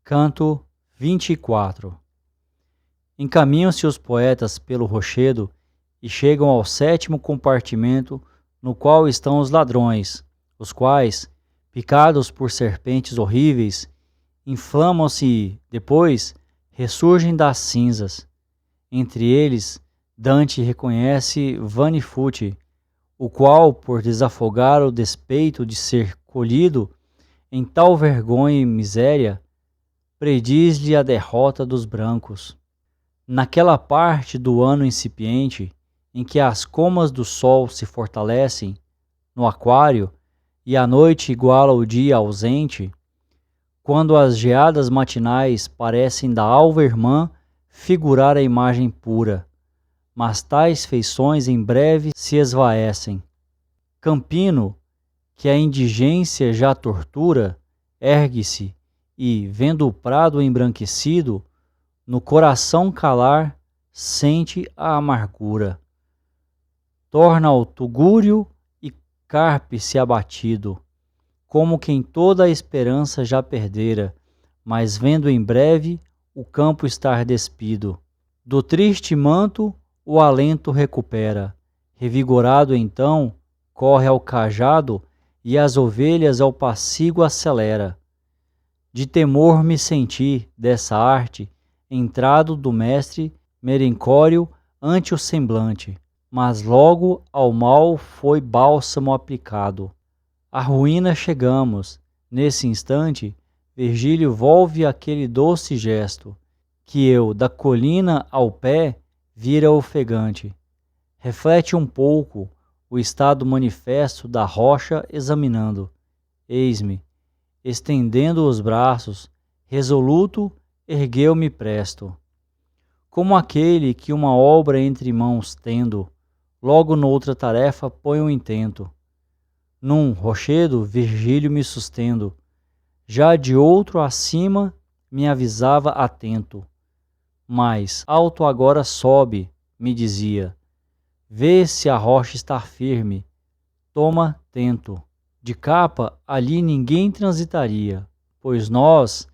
Canto 24. Encaminham-se os poetas pelo rochedo e chegam ao sétimo compartimento, no qual estão os ladrões, os quais, picados por serpentes horríveis, inflamam-se e, depois, ressurgem das cinzas. Entre eles, Dante reconhece Vanifuti, o qual, por desafogar o despeito de ser colhido em tal vergonha e miséria, prediz-lhe a derrota dos brancos. Naquela parte do ano incipiente, em que as comas do sol se fortalecem, no aquário, e a noite iguala o dia ausente, quando as geadas matinais parecem da alva irmã figurar a imagem pura, mas tais feições em breve se esvaecem. Campino, que a indigência já tortura, ergue-se e, vendo o prado embranquecido, no coração calar, sente a amargura. Torna ao tugúrio e carpe-se abatido, como quem toda a esperança já perdera, mas vendo em breve o campo estar despido. Do triste manto o alento recupera, revigorado então, corre ao cajado e as ovelhas ao passigo acelera. De temor me senti dessa arte, entrado do mestre merencório ante o semblante, mas logo ao mal foi bálsamo aplicado. À ruína chegamos, nesse instante, Virgílio volve aquele doce gesto, que eu, da colina ao pé, vira ofegante. Reflete um pouco o estado manifesto da rocha examinando. Eis-me, estendendo os braços, resoluto, ergueu-me presto. Como aquele que uma obra entre mãos tendo, logo noutra tarefa põe o intento. Num rochedo Virgílio me sustendo, já de outro acima me avisava atento. Mas alto agora sobe, me dizia, vê se a rocha está firme, toma tento. De capa ali ninguém transitaria, pois nós,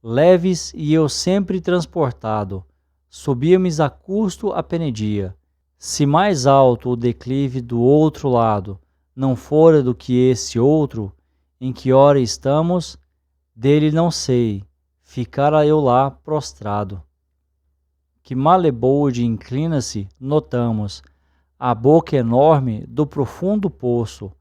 leves e eu sempre transportado, subíamos a custo a penedia. Se mais alto o declive do outro lado não fora do que esse outro, em que hora estamos, dele não sei, ficara eu lá prostrado. Que maleboude inclina-se, notamos, a boca enorme do profundo poço.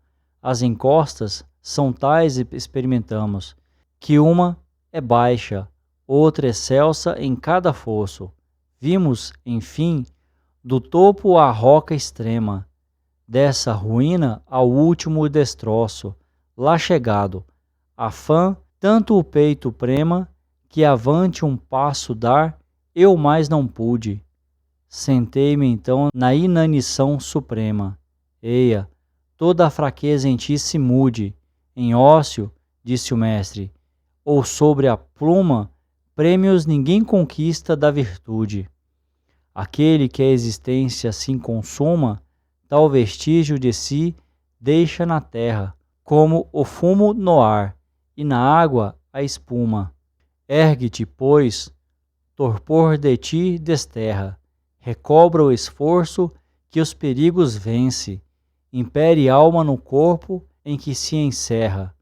As encostas são tais e experimentamos, que uma é baixa, outra excelsa em cada fosso. Vimos, enfim, do topo a roca extrema, dessa ruína ao último destroço, lá chegado, afã tanto o peito prema, que avante um passo dar, eu mais não pude. Sentei-me então na inanição suprema. Eia, toda a fraqueza em ti se mude, em ócio, disse o mestre, ou sobre a pluma, prêmios ninguém conquista da virtude. Aquele que a existência assim consuma, tal vestígio de si deixa na terra, como o fumo no ar, e na água a espuma. Ergue-te, pois, torpor de ti desterra, recobra o esforço que os perigos vence, impere alma no corpo em que se encerra.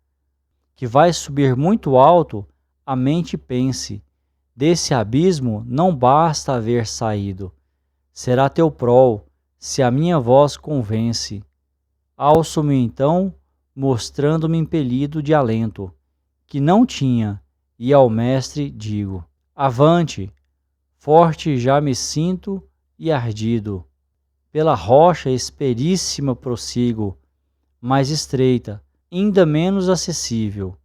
Que vais subir muito alto, a mente pense, desse abismo não basta haver saído. Será teu prol, se a minha voz convence. Alço-me então, mostrando-me impelido de alento, que não tinha, e ao mestre digo, avante, forte já me sinto e ardido. Pela rocha esperíssima prossigo, mais estreita, ainda menos acessível,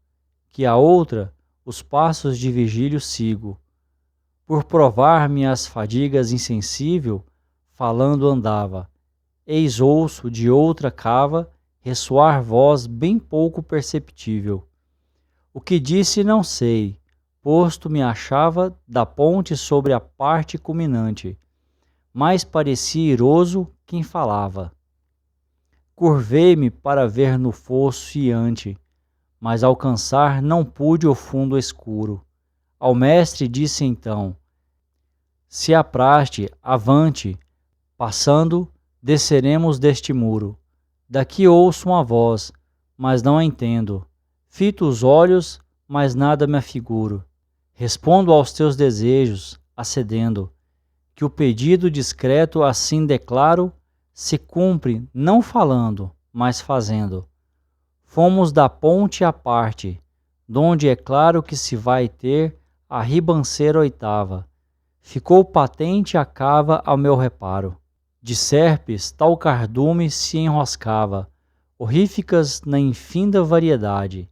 que a outra, os passos de Virgílio sigo. Por provar-me as fadigas insensível, falando andava. Eis ouço de outra cava ressoar voz bem pouco perceptível. O que disse não sei, posto me achava da ponte sobre a parte culminante, mas parecia iroso quem falava. Curvei-me para ver no fosso ciante, mas alcançar não pude o fundo escuro. Ao mestre disse então: se apraste, avante, passando, desceremos deste muro. Daqui ouço uma voz, mas não a entendo. Fito os olhos, mas nada me afiguro. Respondo aos teus desejos, acedendo, que o pedido discreto assim declaro, se cumpre não falando, mas fazendo. Fomos da ponte à parte, donde é claro que se vai ter a ribanceira oitava. Ficou patente a cava ao meu reparo. De serpes tal cardume se enroscava, horríficas na infinda variedade,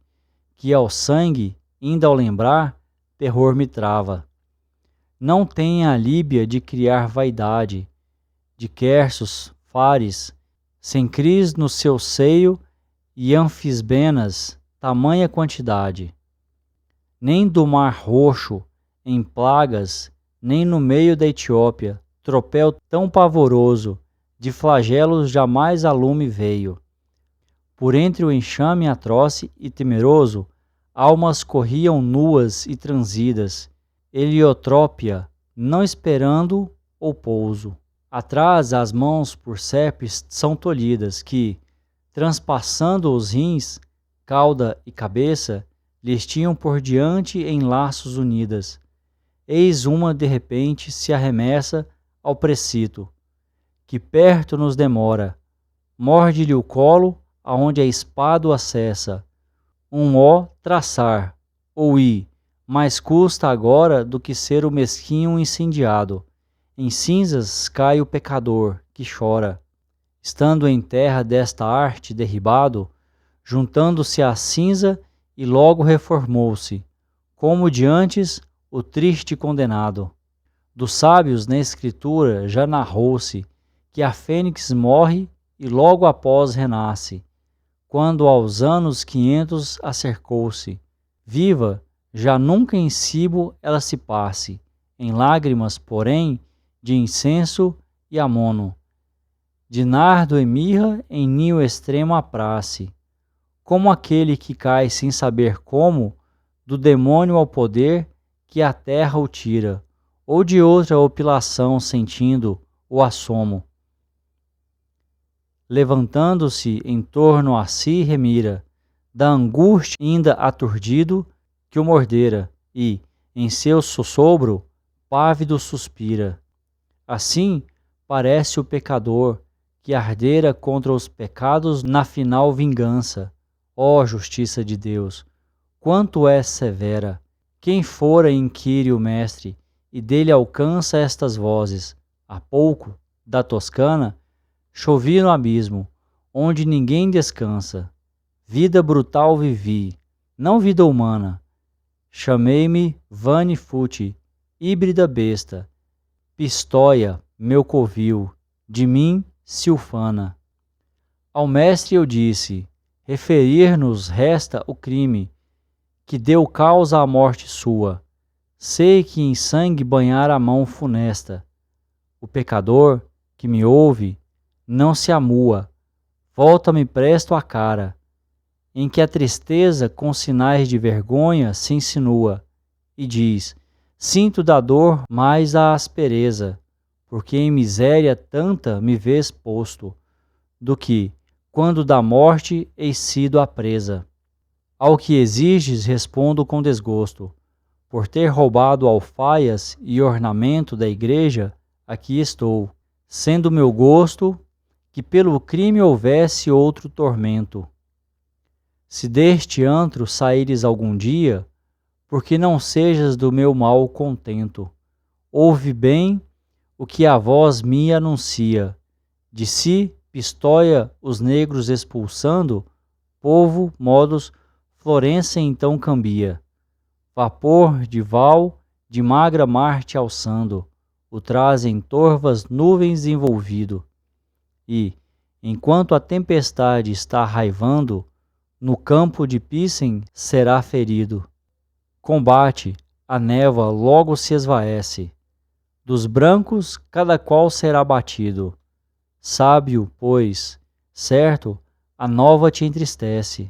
que ao sangue, ainda ao lembrar, terror me trava. Não tem a Líbia de criar vaidade, de Quersos, Fares, sem cris no seu seio e anfisbenas, tamanha quantidade. Nem do Mar Roxo, em plagas, nem no meio da Etiópia, tropel tão pavoroso, de flagelos jamais a lume veio. Por entre o enxame atroce e temeroso, almas corriam nuas e transidas, heliotrópia, não esperando ou pouso. Atrás as mãos por serpes são tolhidas, que, transpassando os rins, cauda e cabeça, lhes tinham por diante em laços unidas. Eis uma de repente se arremessa ao precito, que perto nos demora, morde-lhe o colo, aonde a espada o acessa. Um ó traçar, ou i, mais custa agora do que ser o mesquinho incendiado. Em cinzas cai o pecador, que chora, estando em terra desta arte derribado, juntando-se à cinza e logo reformou-se, como de antes o triste condenado. Dos sábios na escritura já narrou-se que a fênix morre e logo após renasce, quando aos anos 500 acercou-se. Viva, já nunca em cibo ela se passe, em lágrimas, porém, de incenso e amono, de nardo e mirra em ninho extremo apraz-se, como aquele que cai sem saber como, do demônio ao poder que a terra o tira, ou de outra opilação sentindo o assomo. Levantando-se em torno a si remira, da angústia ainda aturdido que o mordera, e, em seu sossobro, pávido suspira. Assim parece o pecador que ardera contra os pecados na final vingança. Ó justiça de Deus, quanto é severa! Quem fora inquire o mestre, e dele alcança estas vozes. Há pouco, da Toscana, chovi no abismo, onde ninguém descansa. Vida brutal vivi, não vida humana. Chamei-me vane fútil, híbrida besta. Pistóia, meu covil, de mim se ufana. Ao mestre eu disse: referir-nos resta o crime, que deu causa à morte sua. Sei que em sangue banhara a mão funesta. O pecador, que me ouve, não se amua, volta-me presto a cara, em que a tristeza com sinais de vergonha se insinua, e diz: sinto da dor mais a aspereza, porque em miséria tanta me vês posto, do que, quando da morte eis sido a presa. Ao que exiges respondo com desgosto, por ter roubado alfaias e ornamento da igreja, aqui estou, sendo meu gosto que pelo crime houvesse outro tormento. Se deste antro saíres algum dia, porque não sejas do meu mal contento. Ouve bem o que a voz me anuncia. De si, Pistóia, os negros expulsando, povo, modos, Florença então cambia. Vapor de val, de magra Marte alçando, o traz em torvas nuvens envolvido. E, enquanto a tempestade está raivando, no campo de Pícem será ferido. Combate, a névoa logo se esvaece. Dos brancos, cada qual será batido. Sábio, pois, certo, a nova te entristece.